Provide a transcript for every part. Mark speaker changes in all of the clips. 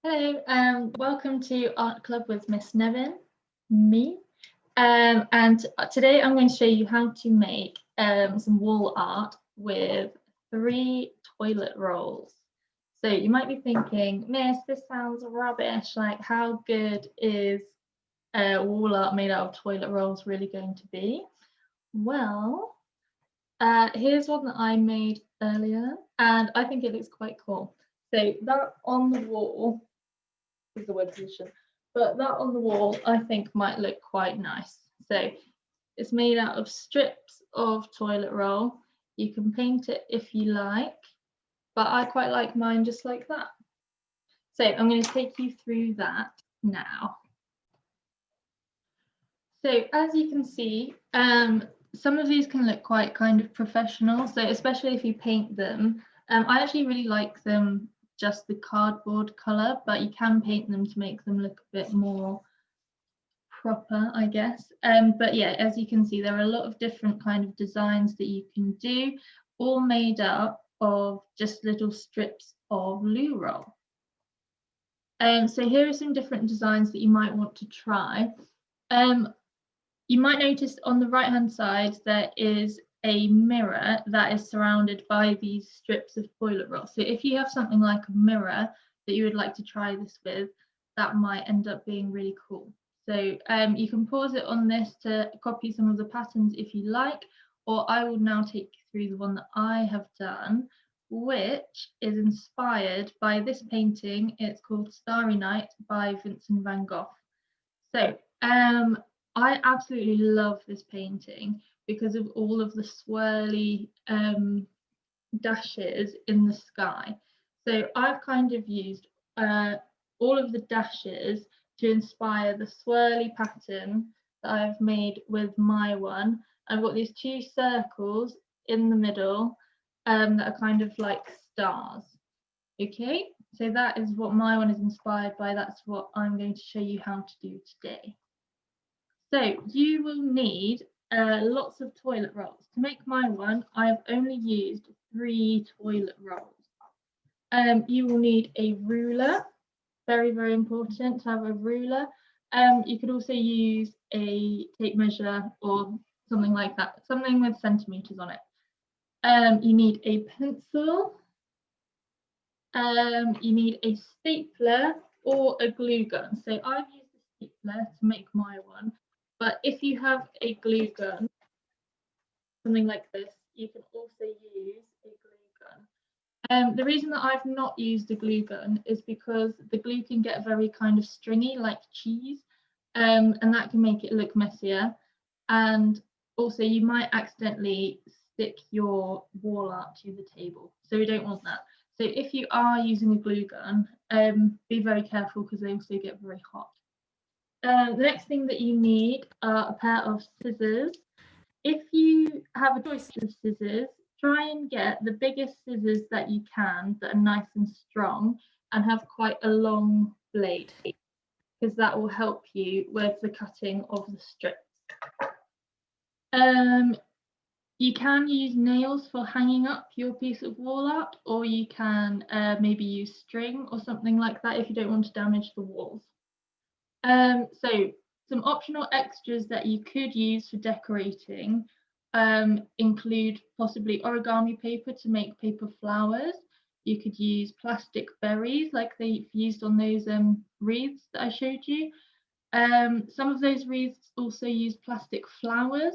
Speaker 1: Hello, welcome to Art Club with Miss Nevin, me. And today I'm going to show you how to make some wall art with 3 toilet rolls. So you might be thinking, Miss, this sounds rubbish. Like, how good is wall art made out of toilet rolls really going to be? Well, here's one that I made earlier, and I think it looks quite cool. So that on the wall is the word position. But that on the wall, I think might look quite nice. So it's made out of strips of toilet roll. You can paint it if you like, but I quite like mine just like that. So I'm going to take you through that now. So as you can see, some of these can look quite kind of professional. So especially if you paint them, I actually really like them just the cardboard colour, but you can paint them to make them look a bit more proper, I guess. But yeah, as you can see, there are a lot of different kind of designs that you can do, all made up of just little strips of loo roll. So here are some different designs that you might want to try. You might notice on the right hand side there is a mirror that is surrounded by these strips of toilet roll. So if you have something like a mirror that you would like to try this with, that might end up being really cool. So you can pause it on this to copy some of the patterns if you like, or I will now take you through the one that I have done, which is inspired by this painting. It's called Starry Night by Vincent van Gogh. So I absolutely love this painting because of all of the swirly dashes in the sky. So I've kind of used all of the dashes to inspire the swirly pattern that I've made with my one. I've got these 2 circles in the middle that are kind of like stars. Okay, so that is what my one is inspired by. That's what I'm going to show you how to do today. So you will need lots of toilet rolls. To make my one, I've only used 3 toilet rolls. You will need a ruler, very, very important to have a ruler. You could also use a tape measure or something like that, something with centimetres on it. You need a pencil. You need a stapler or a glue gun. So I've used a stapler to make my one. But if you have a glue gun, something like this, you can also use a glue gun. The reason that I've not used a glue gun is because the glue can get very kind of stringy, like cheese, and that can make it look messier. And also, you might accidentally stick your wall art to the table, so we don't want that. So if you are using a glue gun, be very careful because they also get very hot. The next thing that you need are a pair of scissors. If you have a choice of scissors, try and get the biggest scissors that you can that are nice and strong and have quite a long blade, because that will help you with the cutting of the strips. You can use nails for hanging up your piece of wall art, or you can maybe use string or something like that if you don't want to damage the walls. So some optional extras that you could use for decorating include possibly origami paper to make paper flowers. You could use plastic berries like they've used on those wreaths that I showed you. Some of those wreaths also use plastic flowers.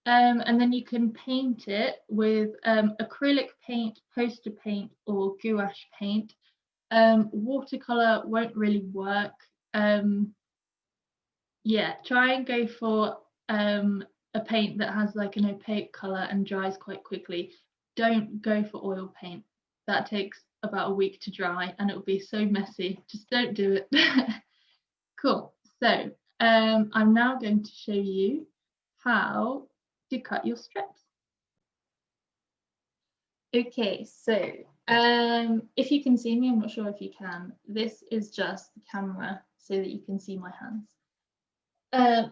Speaker 1: And then you can paint it with acrylic paint, poster paint, or gouache paint. Watercolor won't really work. Yeah, try and go for a paint that has like an opaque color and dries quite quickly. Don't go for oil paint. That takes about a week to dry and it will be so messy. Just don't do it. Cool. So I'm now going to show you how to cut your strips. Okay, so if you can see me, I'm not sure if you can. This is just the camera so that you can see my hands.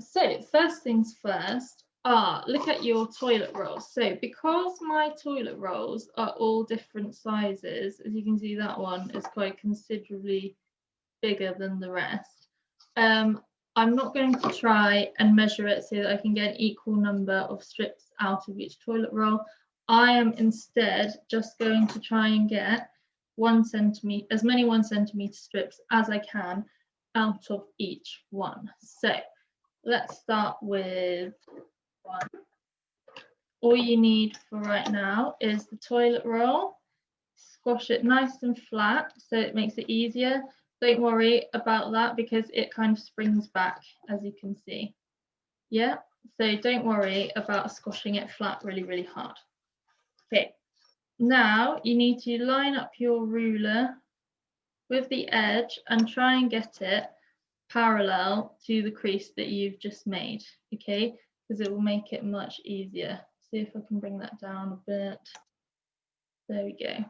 Speaker 1: So first things first, look at your toilet rolls. So because my toilet rolls are all different sizes, as you can see, that one is quite considerably bigger than the rest. I'm not going to try and measure it so that I can get an equal number of strips out of each toilet roll. I am instead just going to try and get 1 centimetre, as many 1 centimetre strips as I can out of each one. So let's start with 1. All you need for right now is the toilet roll. Squash it nice and flat so it makes it easier. Don't worry about that because it kind of springs back, as you can see. Yeah, so don't worry about squashing it flat really, really hard. Okay, now you need to line up your ruler with the edge and try and get it parallel to the crease that you've just made, okay, because it will make it much easier. See if I can bring that down a bit. There we go.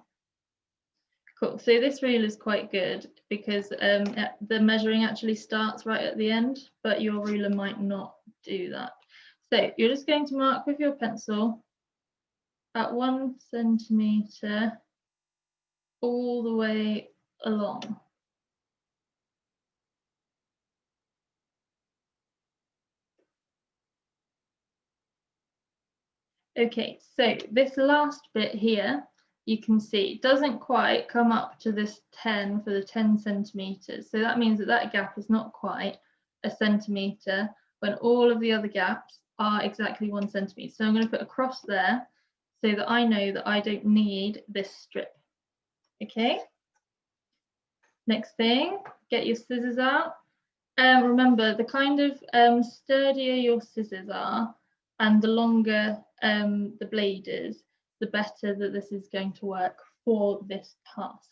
Speaker 1: Cool. So this rule is quite good because the measuring actually starts right at the end, but your ruler might not do that. So you're just going to mark with your pencil at 1 centimetre all the way along. Okay, so this last bit here, you can see doesn't quite come up to this 10 for the 10 centimetres. So that means that that gap is not quite a centimetre when all of the other gaps are exactly 1 centimetre. So I'm going to put a cross there so that I know that I don't need this strip. Okay. Next thing, get your scissors out. Remember, the kind of sturdier your scissors are and the longer the blade is, the better that this is going to work for this task.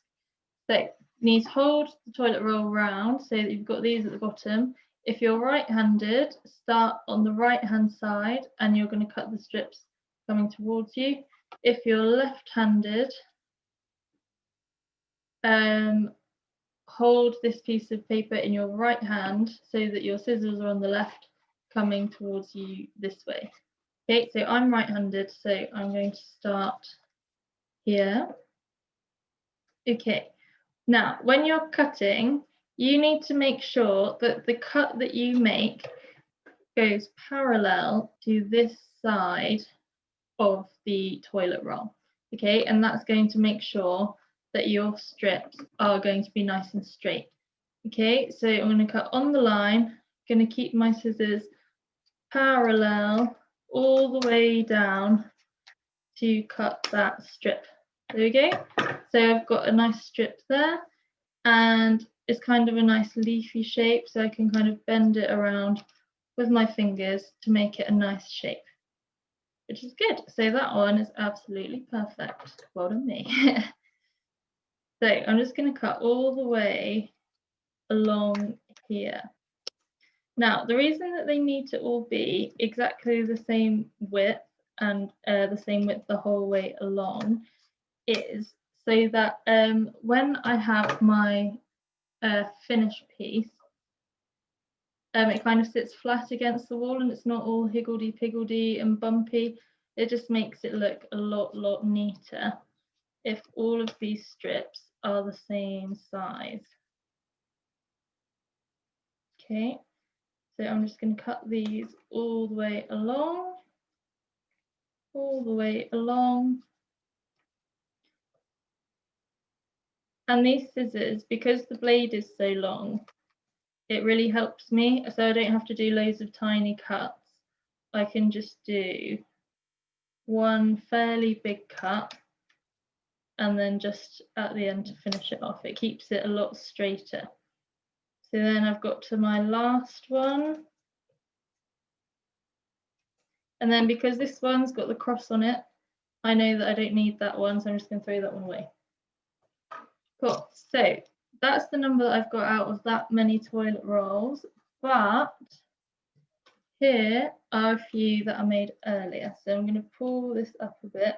Speaker 1: So you need to hold the toilet roll round so that you've got these at the bottom. If you're right-handed, start on the right-hand side and you're going to cut the strips coming towards you. If you're left-handed, hold this piece of paper in your right hand so that your scissors are on the left coming towards you this way. Okay, so I'm right-handed, so I'm going to start here. Okay, now when you're cutting, you need to make sure that the cut that you make goes parallel to this side of the toilet roll. Okay, and that's going to make sure that your strips are going to be nice and straight. Okay, so I'm going to cut on the line, going to keep my scissors parallel all the way down to cut that strip. There we go. So I've got a nice strip there and it's kind of a nice leafy shape, so I can kind of bend it around with my fingers to make it a nice shape, which is good. So that one is absolutely perfect. Well done me. So I'm just going to cut all the way along here. Now, the reason that they need to all be exactly the same width and the same width the whole way along is so that when I have my finished piece, it kind of sits flat against the wall and it's not all higgledy-piggledy and bumpy. It just makes it look a lot neater if all of these strips are the same size. Okay, so I'm just going to cut these all the way along, And these scissors, because the blade is so long, it really helps me, so I don't have to do loads of tiny cuts. I can just do one fairly big cut and then just at the end to finish it off. It keeps it a lot straighter. So then I've got to my last one. And then because this one's got the cross on it, I know that I don't need that one, so I'm just going to throw that one away. Cool. So that's the number that I've got out of that many toilet rolls, but here are a few that I made earlier. So I'm going to pull this up a bit.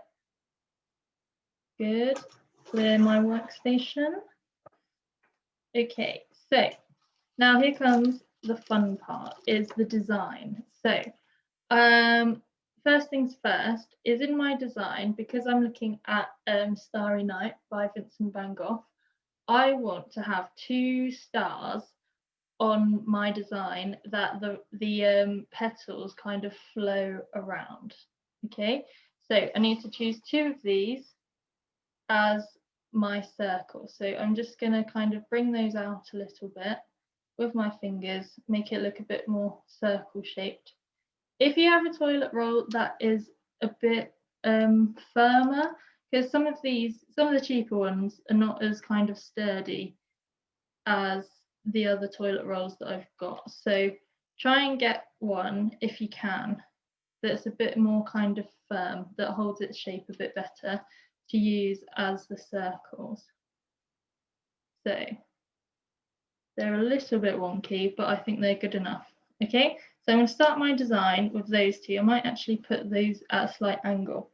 Speaker 1: Good. Clear my workstation. Okay, so now here comes the fun part, is the design. So first things first is in my design, because I'm looking at Starry Night by Vincent van Gogh, I want to have 2 stars on my design that the petals kind of flow around. Okay, so I need to choose 2 of these as my circle. So I'm just going to kind of bring those out a little bit with my fingers, make it look a bit more circle shaped. If you have a toilet roll that is a bit firmer, because some of the cheaper ones are not as kind of sturdy as the other toilet rolls that I've got. So try and get one if you can that's a bit more kind of firm, that holds its shape a bit better to use as the circles. So they're a little bit wonky, but I think they're good enough. Okay, so I'm going to start my design with those 2. I might actually put those at a slight angle.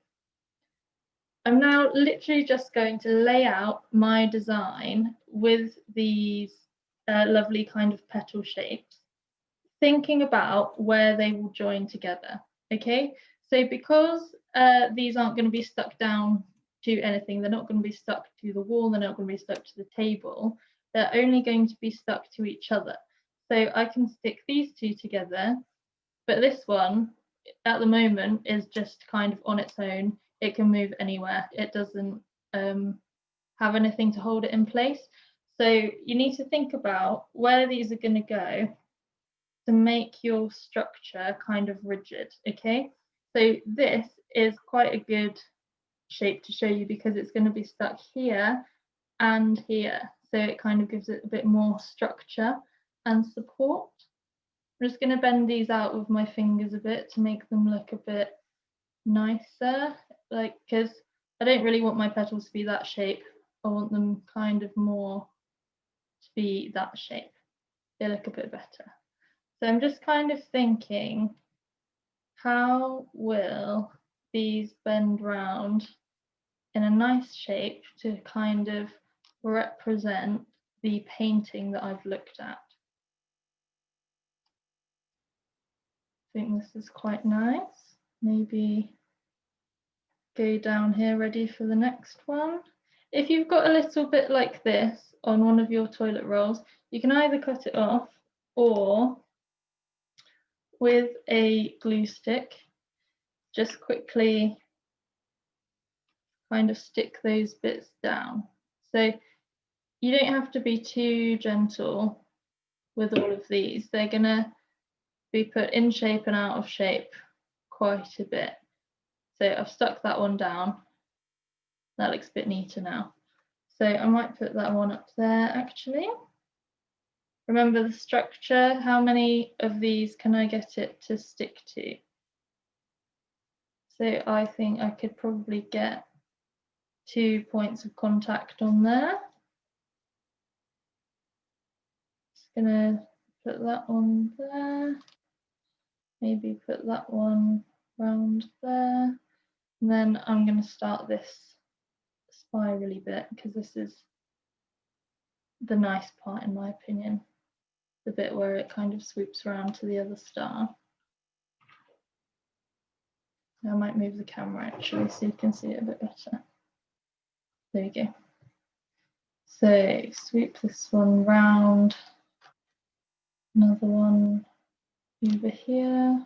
Speaker 1: I'm now literally just going to lay out my design with these lovely kind of petal shapes, thinking about where they will join together. Okay, so because these aren't going to be stuck down to anything, they're not going to be stuck to the wall, they're not going to be stuck to the table, they're only going to be stuck to each other. So I can stick these 2 together, but this one at the moment is just kind of on its own. It can move anywhere. It doesn't have anything to hold it in place. So you need to think about where these are going to go to make your structure kind of rigid. Okay, so this is quite a good shape to show you because it's going to be stuck here and here, so it kind of gives it a bit more structure and support. I'm just going to bend these out with my fingers a bit to make them look a bit nicer, like, because I don't really want my petals to be that shape. I want them kind of more to be that shape. They look a bit better. So I'm just kind of thinking, how will these bend round in a nice shape to kind of represent the painting that I've looked at? I think this is quite nice. Maybe go down here ready for the next one. If you've got a little bit like this on one of your toilet rolls, you can either cut it off or with a glue stick, just quickly kind of stick those bits down. So you don't have to be too gentle with all of these. They're gonna be put in shape and out of shape quite a bit. So I've stuck that one down. That looks a bit neater now. So I might put that one up there actually. Remember the structure, how many of these can I get it to stick to? So I think I could probably get 2 points of contact on there. Just gonna put that on there, maybe put that one round there, and then I'm gonna start this spirally bit because this is the nice part in my opinion, the bit where it kind of swoops around to the other star. I might move the camera actually so you can see it a bit better. There we go. So sweep this one round, another one over here,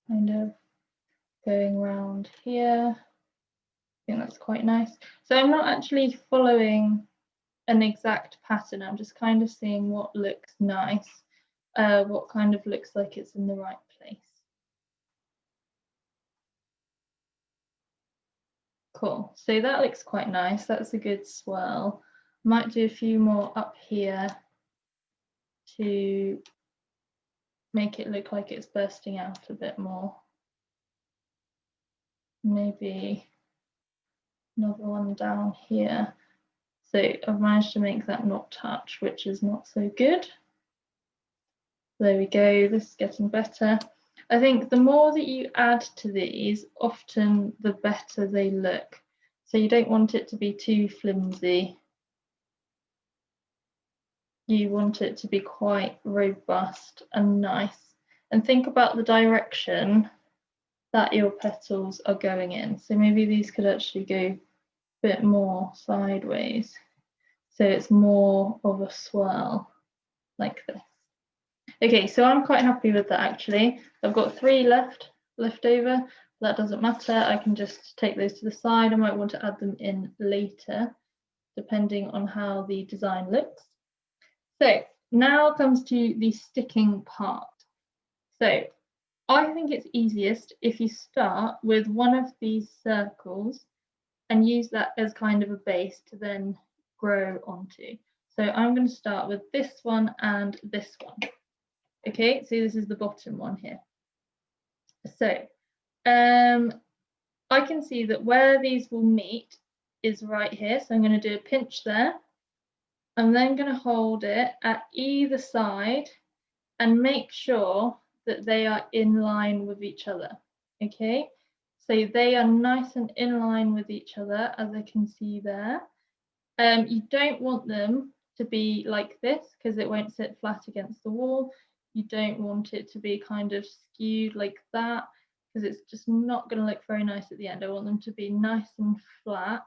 Speaker 1: kind of going round here. I think that's quite nice. So I'm not actually following an exact pattern, I'm just kind of seeing what looks nice, what kind of looks like it's in the right place. Cool, so that looks quite nice, that's a good swirl. Might do a few more up here to make it look like it's bursting out a bit more. Maybe another one down here. So I've managed to make that not touch, which is not so good. There we go, this is getting better. I think the more that you add to these, often the better they look. So you don't want it to be too flimsy. You want it to be quite robust and nice. And think about the direction that your petals are going in. So maybe these could actually go bit more sideways. So it's more of a swirl like this. Okay, so I'm quite happy with that actually. I've got 3 left over. That doesn't matter. I can just take those to the side. I might want to add them in later, depending on how the design looks. So now comes to the sticking part. So I think it's easiest if you start with one of these circles and use that as kind of a base to then grow onto. So I'm going to start with this one and this one. Okay, so this is the bottom one here. So I can see that where these will meet is right here. So I'm going to do a pinch there. I'm then going to hold it at either side and make sure that they are in line with each other. Okay, so they are nice and in line with each other, as I can see there. You don't want them to be like this because it won't sit flat against the wall. You don't want it to be kind of skewed like that because it's just not going to look very nice at the end. I want them to be nice and flat,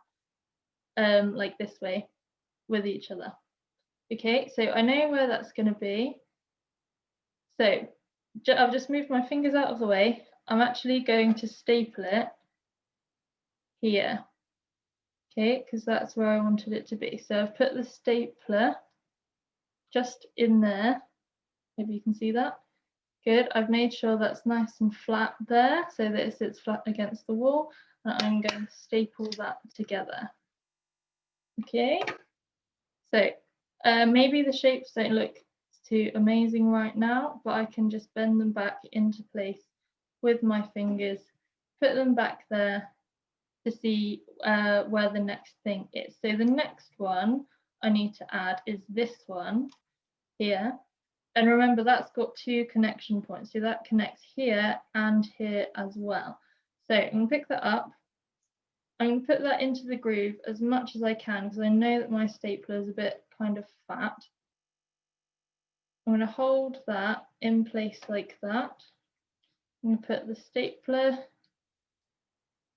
Speaker 1: like this way with each other. Okay, so I know where that's going to be. So I've just moved my fingers out of the way. I'm actually going to staple it here. Okay, because that's where I wanted it to be. So I've put the stapler just in there. Maybe you can see that. Good. I've made sure that's nice and flat there so that it sits flat against the wall. And I'm going to staple that together. Okay. So maybe the shapes don't look too amazing right now, but I can just bend them back into place with my fingers, put them back there to see where the next thing is. So the next one I need to add is this one here. And remember, that's got 2 connection points. So that connects here and here as well. So I'm going to pick that up. I'm going to put that into the groove as much as I can because I know that my stapler is a bit kind of fat. I'm going to hold that in place like that. I'm going to put the stapler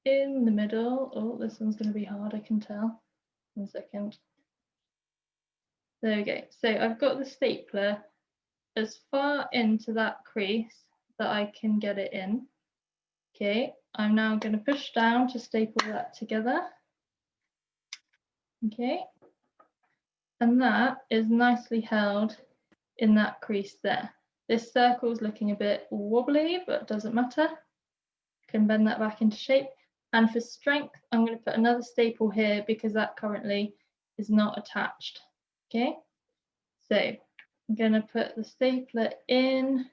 Speaker 1: in the middle. Oh, this one's going to be hard, I can tell. 1 second. There we go. So I've got the stapler as far into that crease that I can get it in. Okay, I'm now going to push down to staple that together. Okay, and that is nicely held in that crease there. This circle is looking a bit wobbly, but doesn't matter. Can bend that back into shape. And for strength, I'm going to put another staple here because that currently is not attached. Okay, so I'm going to put the stapler in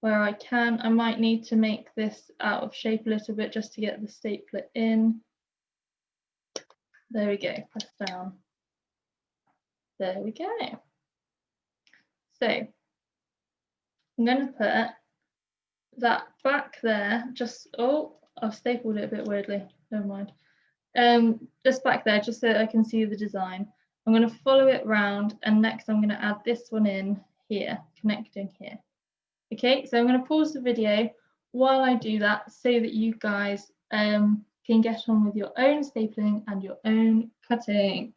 Speaker 1: where I can. I might need to make this out of shape a little bit just to get the stapler in. There we go, press down. There we go. So I'm going to put that back there, just, oh, I've stapled it a bit weirdly, never mind. Just back there, just so I can see the design. I'm going to follow it round, and next I'm going to add this one in here, connecting here. Okay, so I'm going to pause the video while I do that so that you guys can get on with your own stapling and your own cutting.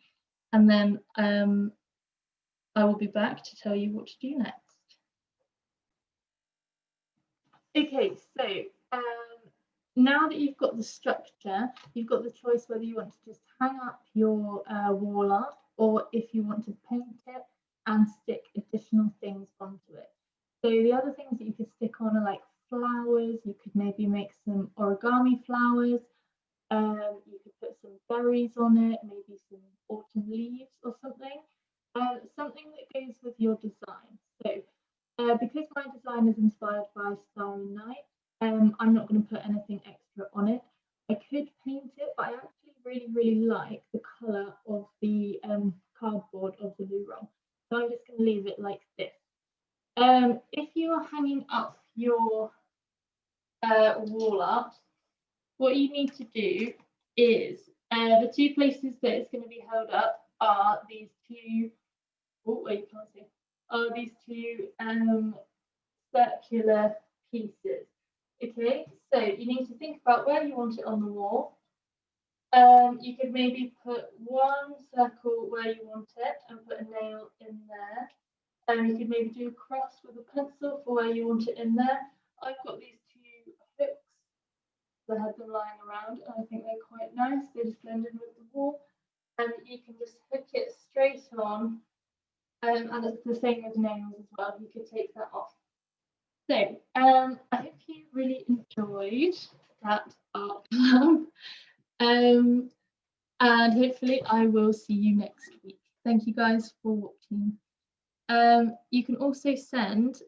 Speaker 1: And then I will be back to tell you what to do next. Okay, so now that you've got the structure, you've got the choice whether you want to just hang up your wall art or if you want to paint it and stick additional things onto it. So the other things that you could stick on are like flowers. You could maybe make some origami flowers. You could put some berries on it, maybe some autumn leaves or something. Something that goes with your design. So because my design is inspired by Starry Night, I'm not going to put anything extra on it. I could paint it, but I actually really like the colour of the cardboard of the loo roll. So I'm just going to leave it like this. If you are hanging up your wall art, what you need to do is the 2 places that it's going to be held up are these 2. Oh wait, can't see. Are these 2 circular pieces. Okay, so you need to think about where you want it on the wall. You could maybe put one circle where you want it and put a nail in there. You could maybe do a cross with a pencil for where you want it in there. I've got these two hooks. I had them lying around and I think they're quite nice. They just blend in with the wall. And you can just hook it straight on. And it's the same with nails as well. You could take that off. So I hope you really enjoyed that art club. And hopefully I will see you next week. Thank you guys for watching. You can also send,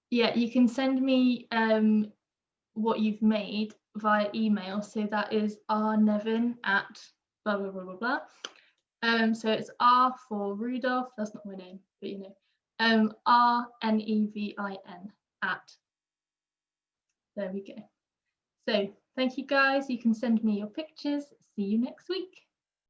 Speaker 1: you can send me what you've made via email. So that is rnevin at blah, blah, blah, blah, blah. So it's R for Rudolph, that's not my name, but you know, RNEVIN at. There we go. So thank you guys. You can send me your pictures. See you next week.